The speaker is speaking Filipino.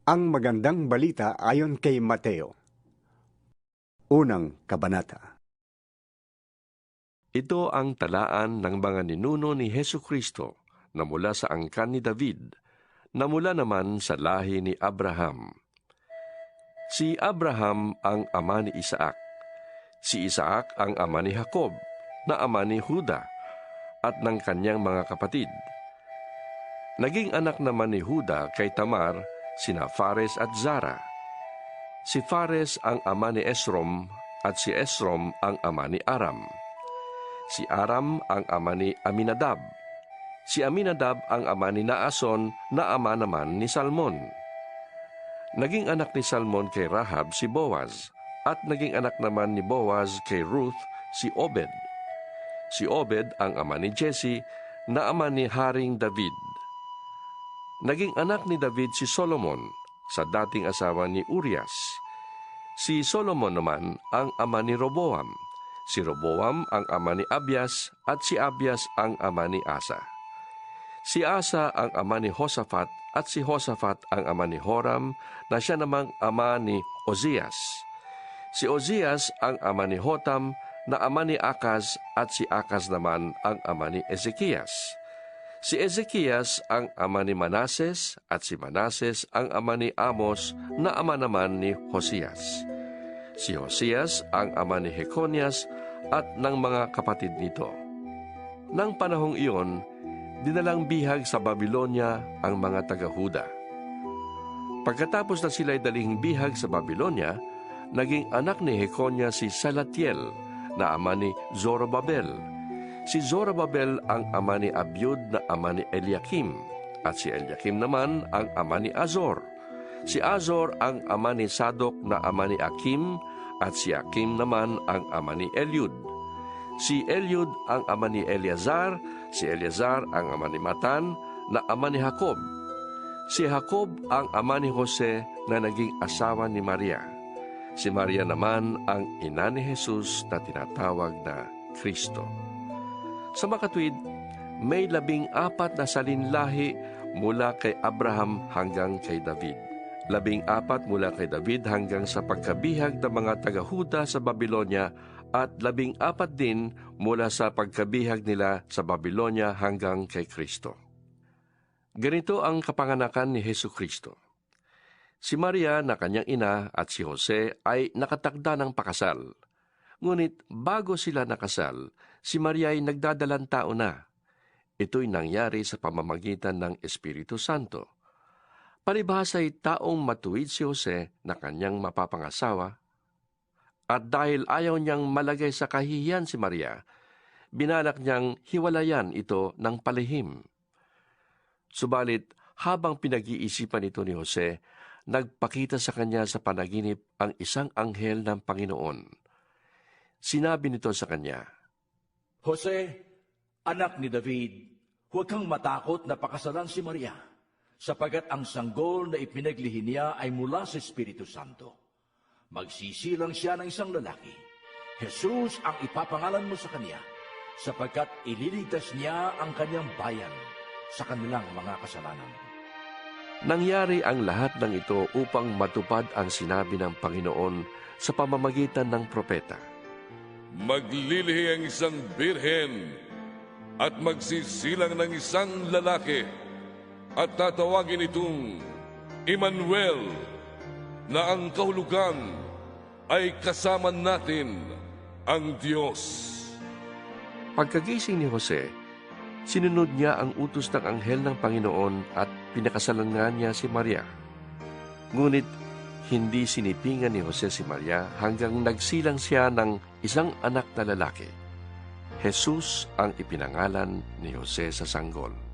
Ang magandang balita ayon kay Mateo. Unang kabanata. Ito ang talaan ng mga ninuno ni Hesukristo na mula sa angkan ni David, na mula naman sa lahi ni Abraham. Si Abraham ang ama ni Isaac. Si Isaac ang ama ni Jacob, na ama ni Juda, at ng kanyang mga kapatid. Naging anak naman ni Juda kay Tamar, sina Fares at Zara. Si Fares ang ama ni Esrom, at si Esrom ang ama ni Aram. Si Aram ang ama ni Aminadab. Si Aminadab ang ama ni Naason, na ama naman ni Salmon. Naging anak ni Salmon kay Rahab si Boaz, at naging anak naman ni Boaz kay Ruth si Obed. Si Obed ang ama ni Jesse, na ama ni Haring David. Naging anak ni David si Solomon, sa dating asawa ni Urias. Si Solomon naman ang ama ni Roboam. Si Roboam ang ama ni Abias, at si Abias ang ama ni Asa. Si Asa ang ama ni Josaphat, at si Josaphat ang ama ni Joram, na siya namang ama ni Ozias. Si Ozias ang ama ni Jotam, na ama ni Akaz, at si Akaz naman ang ama ni Ezekias. Si Ezekias ang ama ni Manases, at si Manases ang ama ni Amos, na ama naman ni Hosias. Si Hosias ang ama ni Jeconias at ng mga kapatid nito. Nang panahong iyon, dinalang bihag sa Babylonia ang mga taga-Huda. Pagkatapos na sila'y daling bihag sa Babylonia, naging anak ni Jeconias si Salatiel, na ama ni Zorobabel. Si Zorobabel ang ama ni Abiud, na ama ni Eliakim, at si Eliakim naman ang ama ni Azor. Si Azor ang ama ni Sadok, na ama ni Akim, at si Akim naman ang ama ni Eliud. Si Eliud ang ama ni Eleazar, si Eleazar ang ama ni Matan, na ama ni Jacob. Si Jacob ang ama ni Jose, na naging asawa ni Maria. Si Maria naman ang ina ni Jesus, na tinatawag na Kristo. Sa makatwid, may 14 na salinlahi mula kay Abraham hanggang kay David. 14 mula kay David hanggang sa pagkabihag ng mga taga-Huda sa Babylonia, at 14 din mula sa pagkabihag nila sa Babylonia hanggang kay Kristo. Ganito ang kapanganakan ni Hesukristo. Si Maria na kanyang ina at si Jose ay nakatakda ng pakasal. Ngunit bago sila nakasal, si Maria ay nagdadalang tao na. Ito'y nangyari sa pamamagitan ng Espiritu Santo. Palibhasa ay taong matuwid si Jose na kanyang mapapangasawa, at dahil ayaw niyang malagay sa kahihiyan si Maria, binalak niyang hiwalayan ito ng palihim. Subalit, habang pinag-iisipan ito ni Jose, nagpakita sa kanya sa panaginip ang isang anghel ng Panginoon. Sinabi nito sa kanya, Jose, anak ni David, huwag kang matakot na pakasalan si Maria, sapagat ang sanggol na ipinaglihi niya ay mula sa Espiritu Santo. Magsisilang siya ng isang lalaki. Jesus ang ipapangalan mo sa kanya, sapagkat ililigtas niya ang kanyang bayan sa kanilang mga kasalanan. Nangyari ang lahat ng ito upang matupad ang sinabi ng Panginoon sa pamamagitan ng propeta. Maglilihi ang isang birhen at magsisilang ng isang lalaki at tatawagin itong Emmanuel, na ang kahulugan ay kasama natin ang Diyos. Pagkagising ni Jose, sinunod niya ang utos ng anghel ng Panginoon at pinakasalan nga niya si Maria. Ngunit hindi sinipingan ni Jose si Maria hanggang nagsilang siya ng isang anak na lalaki. Jesus ang ipinangalan ni Jose sa sanggol.